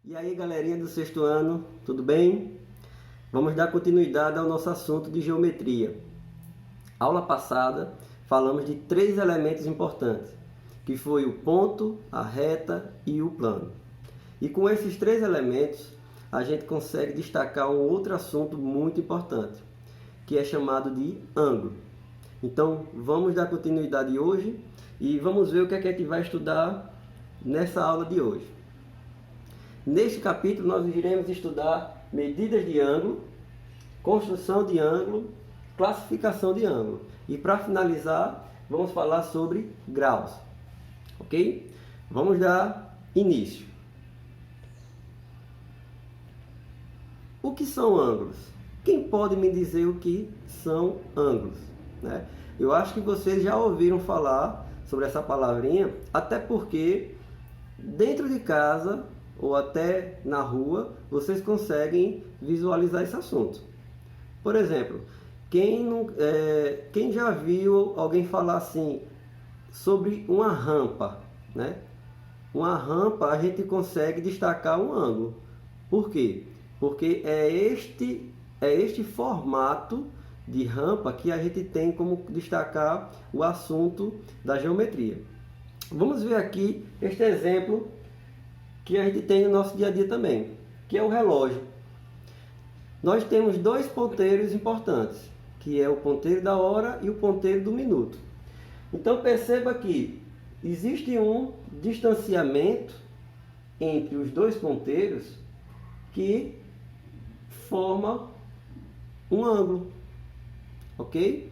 E aí, galerinha do sexto ano, tudo bem? Vamos dar continuidade ao nosso assunto de geometria. Aula passada, falamos de três elementos importantes, que foi o ponto, a reta e o plano. E com esses três elementos, a gente consegue destacar um outro assunto muito importante, que é chamado de ângulo. Então, vamos dar continuidade hoje e vamos ver o que é que a gente vai estudar nessa aula de hoje. Neste capítulo, nós iremos estudar medidas de ângulo, construção de ângulo, classificação de ângulo. E para finalizar, vamos falar sobre graus. Ok? Vamos dar início. O que são ângulos? Quem pode me dizer o que são ângulos? Né? Eu acho que vocês já ouviram falar sobre essa palavrinha, até porque dentro de casa ou até na rua, vocês conseguem visualizar esse assunto. Por exemplo, quem já viu alguém falar assim sobre uma rampa, né? Uma rampa a gente consegue destacar um ângulo. Por quê? Porque é este formato de rampa que a gente tem como destacar o assunto da geometria. Vamos ver aqui este exemplo que a gente tem no nosso dia a dia também, que é o relógio. Nós temos dois ponteiros importantes, que é o ponteiro da hora e o ponteiro do minuto. Então perceba que existe um distanciamento entre os dois ponteiros que forma um ângulo, ok?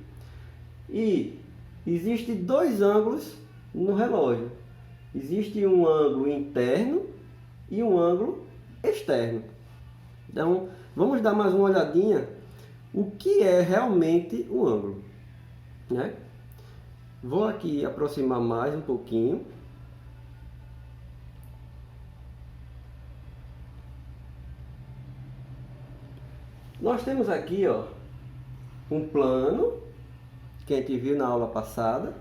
E existem dois ângulos no relógio. Existe um ângulo interno e um ângulo externo. Então, vamos dar mais uma olhadinha o que é realmente um ângulo, né? Vou aqui aproximar mais um pouquinho. Nós temos aqui, ó, um plano que a gente viu na aula passada.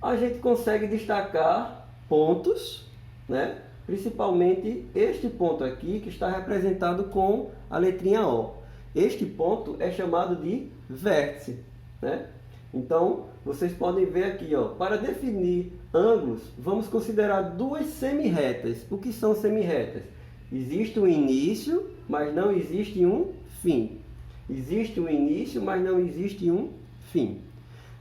A gente consegue destacar pontos, né? Principalmente este ponto aqui, que está representado com a letrinha O. Este ponto é chamado de vértice, né? Então, vocês podem ver aqui, ó, para definir ângulos, vamos considerar duas semirretas. O que são semirretas? Existe um início, mas não existe um fim. Existe um início, mas não existe um fim.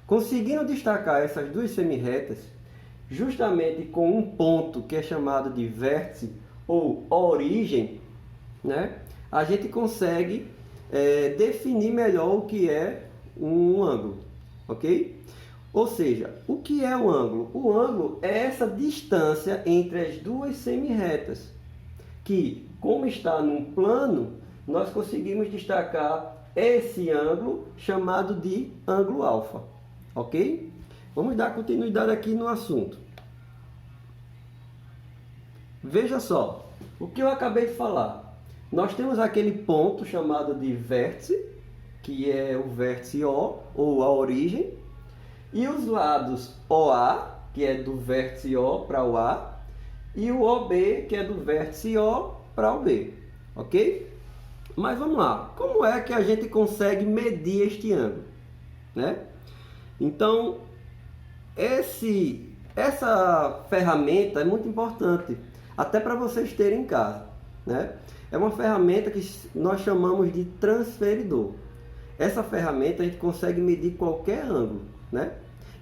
Conseguindo destacar essas duas semirretas, justamente com um ponto que é chamado de vértice ou origem, né, a gente consegue definir melhor o que é um ângulo, ok? Ou seja, o que é o ângulo? O ângulo é essa distância entre as duas semirretas, que, como está num plano, nós conseguimos destacar esse ângulo chamado de ângulo alfa, ok? Vamos dar continuidade aqui no assunto. Veja só, o que eu acabei de falar. Nós temos aquele ponto chamado de vértice, que é o vértice O, ou a origem, e os lados OA, que é do vértice O para o A, e o OB, que é do vértice O para o B, ok? Mas vamos lá, como é que a gente consegue medir este ângulo, né? Então, essa ferramenta é muito importante, até para vocês terem em casa, né? É uma ferramenta que nós chamamos de transferidor. Essa ferramenta a gente consegue medir qualquer ângulo, né?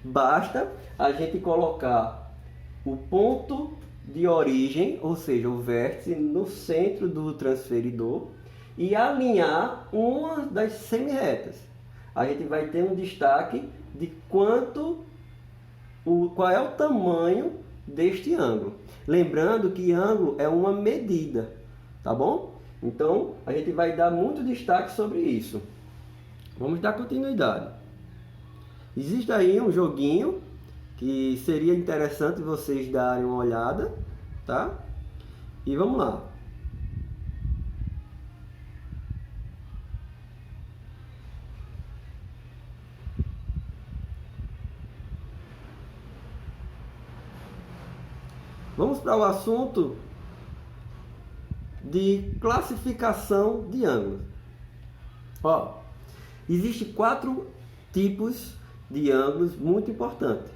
Basta a gente colocar o ponto de origem, ou seja, o vértice, no centro do transferidor e alinhar uma das semirretas. A gente vai ter um destaque de qual é o tamanho deste ângulo. Lembrando que ângulo é uma medida, tá bom? Então, a gente vai dar muito destaque sobre isso. Vamos dar continuidade. Existe aí um joguinho que seria interessante vocês darem uma olhada, tá? E vamos lá. Vamos para o assunto de classificação de ângulos. Ó, existem 4 tipos de ângulos muito importantes,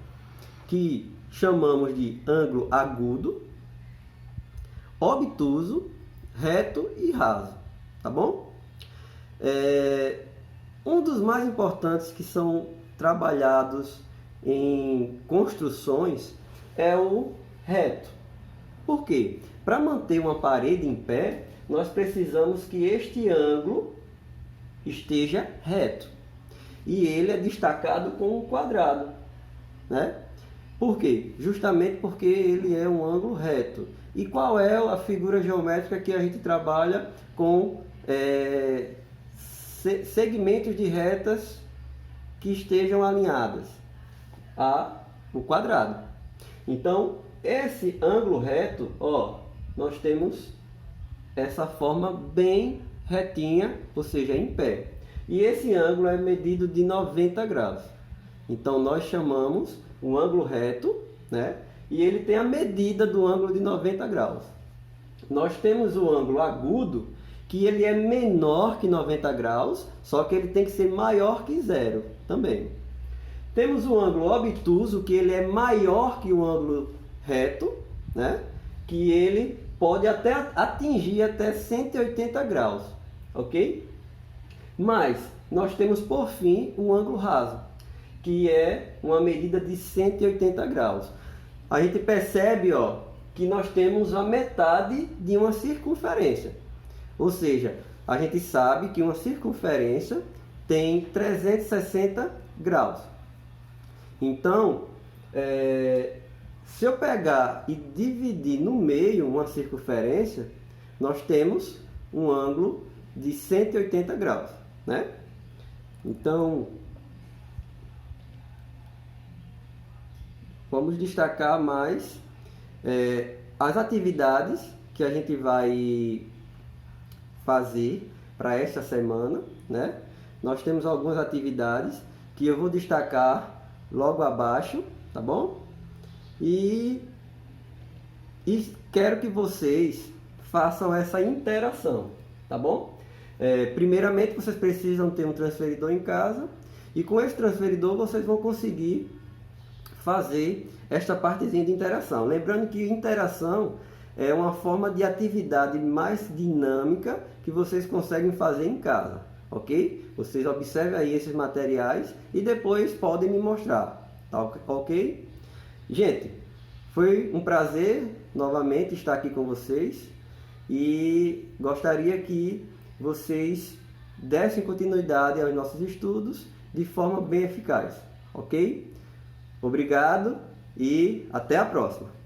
que chamamos de ângulo agudo, obtuso, reto e raso, tá bom? Um dos mais importantes que são trabalhados em construções é o reto. Por quê? Para manter uma parede em pé, nós precisamos que este ângulo esteja reto. E ele é destacado com um quadrado, né? Por quê? Justamente porque ele é um ângulo reto. E qual é a figura geométrica que a gente trabalha com segmentos de retas que estejam alinhadas? O quadrado. Então, esse ângulo reto, ó, nós temos essa forma bem retinha, ou seja, em pé. E esse ângulo é medido de 90 graus. Então, nós chamamos um ângulo reto, né? E ele tem a medida do ângulo de 90 graus. Nós temos o ângulo agudo, que ele é menor que 90 graus, só que ele tem que ser maior que zero também. Temos o ângulo obtuso, que ele é maior que o ângulo reto, né? Que ele pode até atingir até 180 graus, ok? Mas nós temos por fim o ângulo raso, que é uma medida de 180 graus. A gente percebe, ó, que nós temos a metade de uma circunferência. Ou seja, a gente sabe que uma circunferência tem 360 graus. Então, se eu pegar e dividir no meio uma circunferência, nós temos um ângulo de 180 graus, né? Então, vamos destacar mais as atividades que a gente vai fazer para esta semana, né? Nós temos algumas atividades que eu vou destacar logo abaixo, tá bom? E quero que vocês façam essa interação, tá bom? Primeiramente, vocês precisam ter um transferidor em casa, e com esse transferidor vocês vão conseguir fazer esta partezinha de interação. Lembrando que interação é uma forma de atividade mais dinâmica que vocês conseguem fazer em casa, ok? Vocês observem aí esses materiais e depois podem me mostrar, tá ok? Gente, foi um prazer novamente estar aqui com vocês e gostaria que vocês dessem continuidade aos nossos estudos de forma bem eficaz, ok? Obrigado e até a próxima!